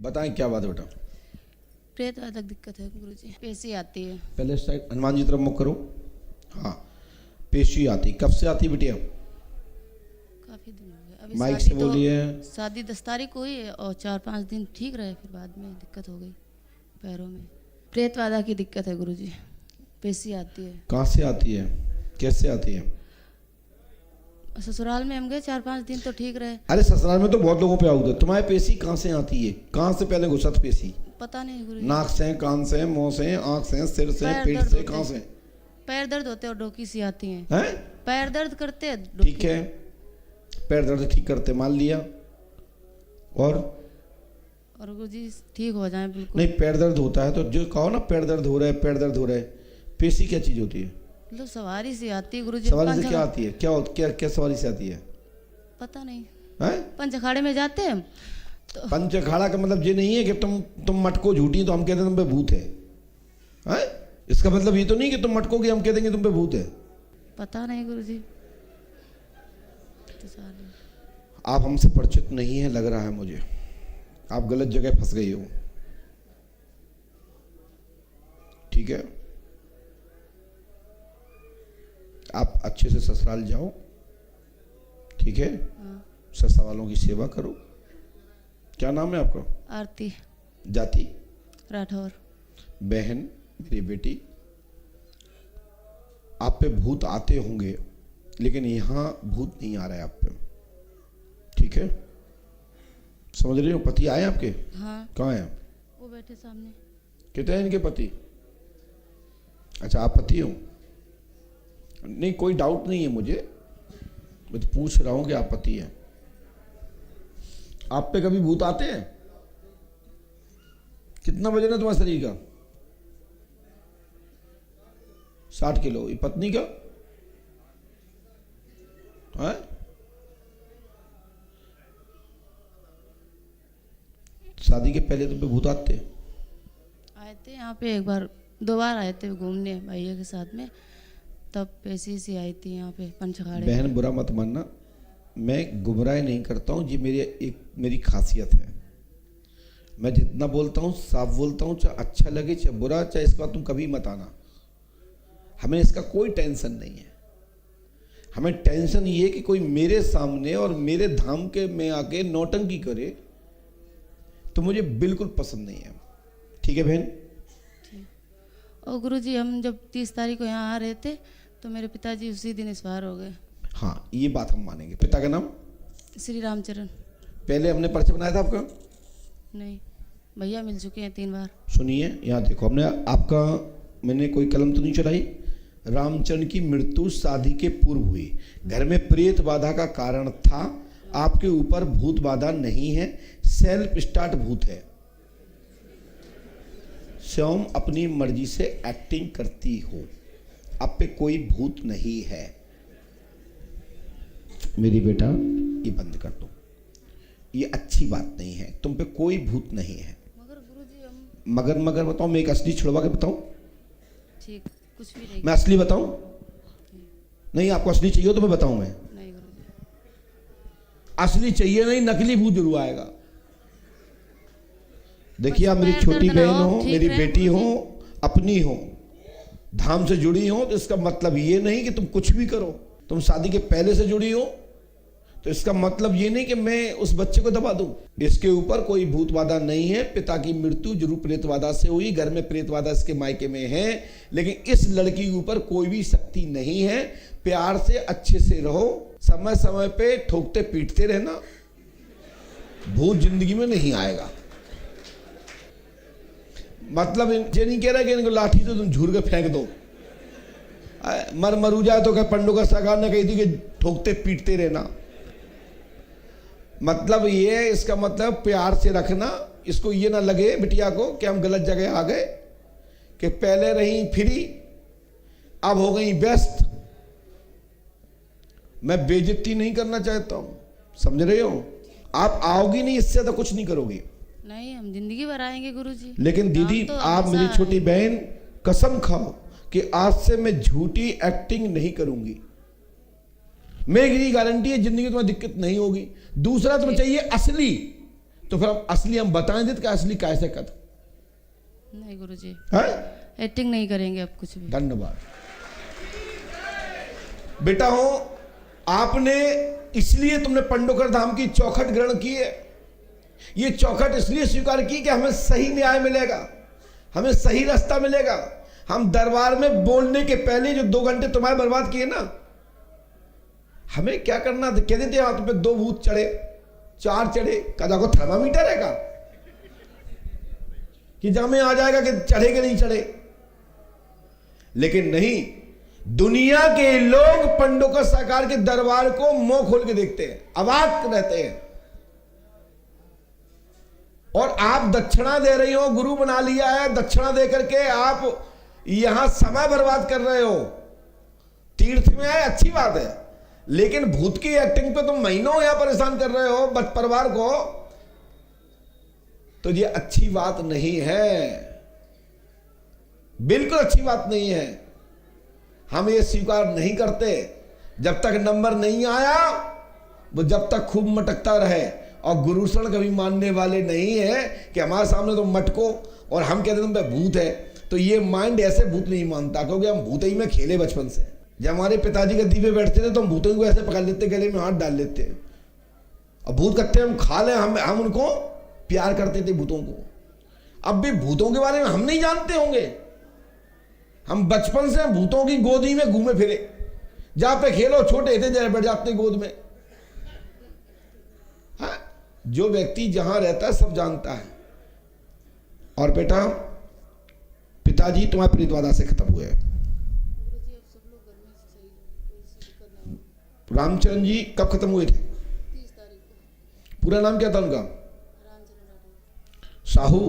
बताएं क्या बात है बेटा। प्रेत वादक दिक्कत है गुरुजी, पेशी आती है। पहले साइड हनुमान जी तरफ मुख करो। हाँ, पेशी आती, कब से आती बिटिया? काफी दिन हो गए। अभी माइक शादी से बोलिए। शादी 10 तारीख को हुई है और 4-5 दिन ठीक रहे, फिर बाद में दिक्कत हो गई पैरों में। प्रेत वादा की दिक्कत है गुरुजी, पेशी आती है। कहाँ से आती है, कैसे आती है? ससुराल में हम गए 4-5 दिन तो ठीक रहे। अरे ससुराल में तो बहुत लोगों पे आउट है, तुम्हारे पेशी कहाँ से आती है? कहाँ से पहले घुसत पेशी? पता नहीं गुरुजी। नाक से, कान से, मुंह से, आँख से, सिर से, पैर पेट दर्द से, होते कहाँ हैं। से? पैर दर्द होते हैं और डोकी सी आती हैं। हैं? पैर दर्द करते हैं, ठीक है, पैर दर्द ठीक करते, मान लिया। और गुरुजी ठीक हो जाए बिल्कुल। नहीं, पैर दर्द होता है तो जो कहो ना पैर दर्द हो रहा है, पैर दर्द हो रहा है, पेशी क्या चीज होती है? मतलब सवारी सी आती है गुरुजी। सवारी से क्या आती है? क्या सवारी से आती है? पता नहीं। हैं? पंच अखाड़े में जाते हैं तो पंच अखाड़ा का मतलब ये नहीं है कि तुम मटको झूठी तो हम कहते हैं तुम पे भूत है। हैं? इसका मतलब ये तो नहीं कि तुम मटको की हम कह देंगे तुम पे भूत है। पता नहीं गुरुजी। तो सारे आप हमसे परिचित नहीं है लग रहा है मुझे, आप गलत जगह फंस गई हो। ठीक है, आप अच्छे से ससुराल जाओ, ठीक है? ससुराल वालों की सेवा करो। क्या नाम है आपका? आरती जाति? राठौर। बहन मेरी बेटी, आप पे भूत आते होंगे लेकिन यहां भूत नहीं आ रहा है आप पे, ठीक है? समझ रही हो? पति आए आपके? हाँ, कहाँ है? वो बैठे सामने। कितने हैं इनके पति? अच्छा, आप पति हो? नहीं, कोई डाउट नहीं है मुझे, मैं तो पूछ रहा हूं कि आप पति हैं। आप पे कभी भूत आते हैं? कितना वजन है तुम्हारे शरीर का? 60 किलो। ये पत्नी का है? शादी के पहले तुम पे भूत आते? आए थे यहाँ पे एक बार 2 बार आए थे घूमने भैया के साथ में, तब पेशी सी आई थी यहाँ पे पंचखाड़े। बहन बुरा मत मानना, मैं गुमराह नहीं करता हूँ, ये मेरी खासियत है। मैं जितना बोलता हूँ साफ बोलता हूँ, चाहे अच्छा लगे चाहे बुरा, चाहे इसका तुम कभी मत आना। हमें इसका कोई टेंशन नहीं है। हमें टेंशन ये कि कोई मेरे सामने और मेरे धाम के में आके नौटंकी करे तो मुझे बिल्कुल पसंद नहीं है। ठीक है बहन? और गुरुजी हम जब 30 तारीख को यहाँ आ रहे थे तो मेरे पिताजी उसी दिन इस्फार हो गए। हाँ, ये बात हम मानेंगे। पिता का नाम? श्री रामचरण। पहले हमने पर्चा बनाया था आपका? नहीं, भैया मिल चुके हैं 3 बार। सुनिए, यहाँ देखो, मैंने कोई कलम तो नहीं चढ़ाई। रामचरण की मृत्यु शादी के पूर्व हुई, घर में प्रेत बाधा का कारण था, आपके ऊपर भूत बाधा नहीं है, सेल्फ स्टार्ट भूत है। स्वयं अपनी मर्जी से एक्टिंग करती हो, आप पे कोई भूत नहीं है। मेरी बेटा ये बंद कर दो, ये अच्छी बात नहीं है, तुम पे कोई भूत नहीं है। मगर गुरुजी हम मगर बताओ, मैं एक असली छुड़वा के बताऊं? ठीक, कुछ भी नहीं। मैं असली बताऊं? नहीं, आपको असली चाहिए तो मैं बताऊं? मैं नहीं गुरुजी। असली चाहिए नहीं, नकली भूत जरूर आएगा। देखिए, आप मेरी पैर छोटी दर्द ना बहन हो, हो, ठीक मेरी रहे बेटी हो, गुरुजी। अपनी हो, धाम से जुड़ी हो, तो इसका मतलब ये नहीं कि तुम कुछ भी करो। तुम शादी के पहले से जुड़ी हो तो इसका मतलब ये नहीं कि मैं उस बच्चे को दबा दूं। इसके ऊपर कोई भूत बाधा नहीं है। पिता की मृत्यु जरूर प्रेत बाधा से हुई, घर में प्रेत बाधा इसके मायके में है, लेकिन इस लड़की के ऊपर कोई भी शक्ति नहीं है। प्यार से अच्छे से रहो, समय समय पे ठोकते पीटते रहना, भूत जिंदगी में नहीं आएगा। मतलब ये नहीं कह रहा कि इनको लाठी से तुम झूर के फेंक दो, मरू जाए तो क्या पंडों का सरकार ने कही थी कि ठोकते पीटते रहना। मतलब ये, इसका मतलब प्यार से रखना। इसको ये ना लगे बिटिया को कि हम गलत जगह आ गए, कि पहले रही फ्री अब हो गई व्यस्त। मैं बेइज्जती नहीं करना चाहता हूं, समझ रहे हो? आप आओगी नहीं, इससे तो कुछ नहीं करोगी। नहीं, हम जिंदगी भर आएंगे गुरुजी। लेकिन दीदी, तो आप मेरी हमेशा छोटी बहन, कसम खाओ कि आज से मैं झूठी एक्टिंग नहीं करूंगी। मेरी गारंटी है जिंदगी में तुम्हें दिक्कत नहीं होगी। दूसरा, तुम्हें चाहिए असली, तो फिर हम बताएं दे क्या असली कैसे कर नहीं गुरुजी, है। एक्टिंग नहीं करेंगे अब कुछ भी। धन्यवाद बेटा हो, आपने इसलिए तुमने पंडोकर धाम की चौखट ग्रहण की है। ये चौखट इसलिए स्वीकार की कि हमें सही न्याय मिलेगा, हमें सही रास्ता मिलेगा। हम दरबार में बोलने के पहले जो 2 घंटे तुम्हारे बर्बाद किए ना, हमें क्या करना था? कहते थे हाथ पे 2 भूत चढ़े, 4 चढ़े, कदा को थर्मामीटर है का कि जामे आ जाएगा कि चढ़े कि नहीं चढ़े। लेकिन नहीं, दुनिया के लोग पंडोकर सरकार के दरबार को मुंह खोल के देखते हैं, अवाक रहते हैं। और आप दक्षिणा दे रही हो, गुरु बना लिया है, दक्षिणा दे करके आप यहां समय बर्बाद कर रहे हो। तीर्थ में आए अच्छी बात है, लेकिन भूत की एक्टिंग पे तुम महीनों यहां परेशान कर रहे हो बच परिवार को, तो ये अच्छी बात नहीं है, बिल्कुल अच्छी बात नहीं है। हम ये स्वीकार नहीं करते। जब तक नंबर नहीं आया वो जब तक खूब मटकता रहे। और गुरु शरण कभी मानने वाले नहीं है कि हमारे सामने तो मटको और हम कहते तुम पे भूत है। तो ये माइंड ऐसे भूत नहीं मानता, क्योंकि हम भूत ही में खेले बचपन से। जब हमारे पिताजी गद्दी पे बैठते थे तो हम भूतों को ऐसे पकड़ लेते, गले में हाथ डाल लेते, और भूत कत्ते हम खा लें, हम उनको प्यार करते थे भूतों को। अब भी भूतों के बारे में हम नहीं जानते होंगे। हम बचपन से भूतों की गोदी में घूमे फिरे, जहां पे खेलो छोटे थे जरा बैठ जाते गोद में। हाँ, जो व्यक्ति जहां रहता है सब जानता है। और बेटा, पिताजी तुम्हारे प्रीतवादा से खत्म हुए। रामचंद्र जी कब खत्म हुए थे? 30 तारीख को। पूरा नाम क्या था उनका? साहू।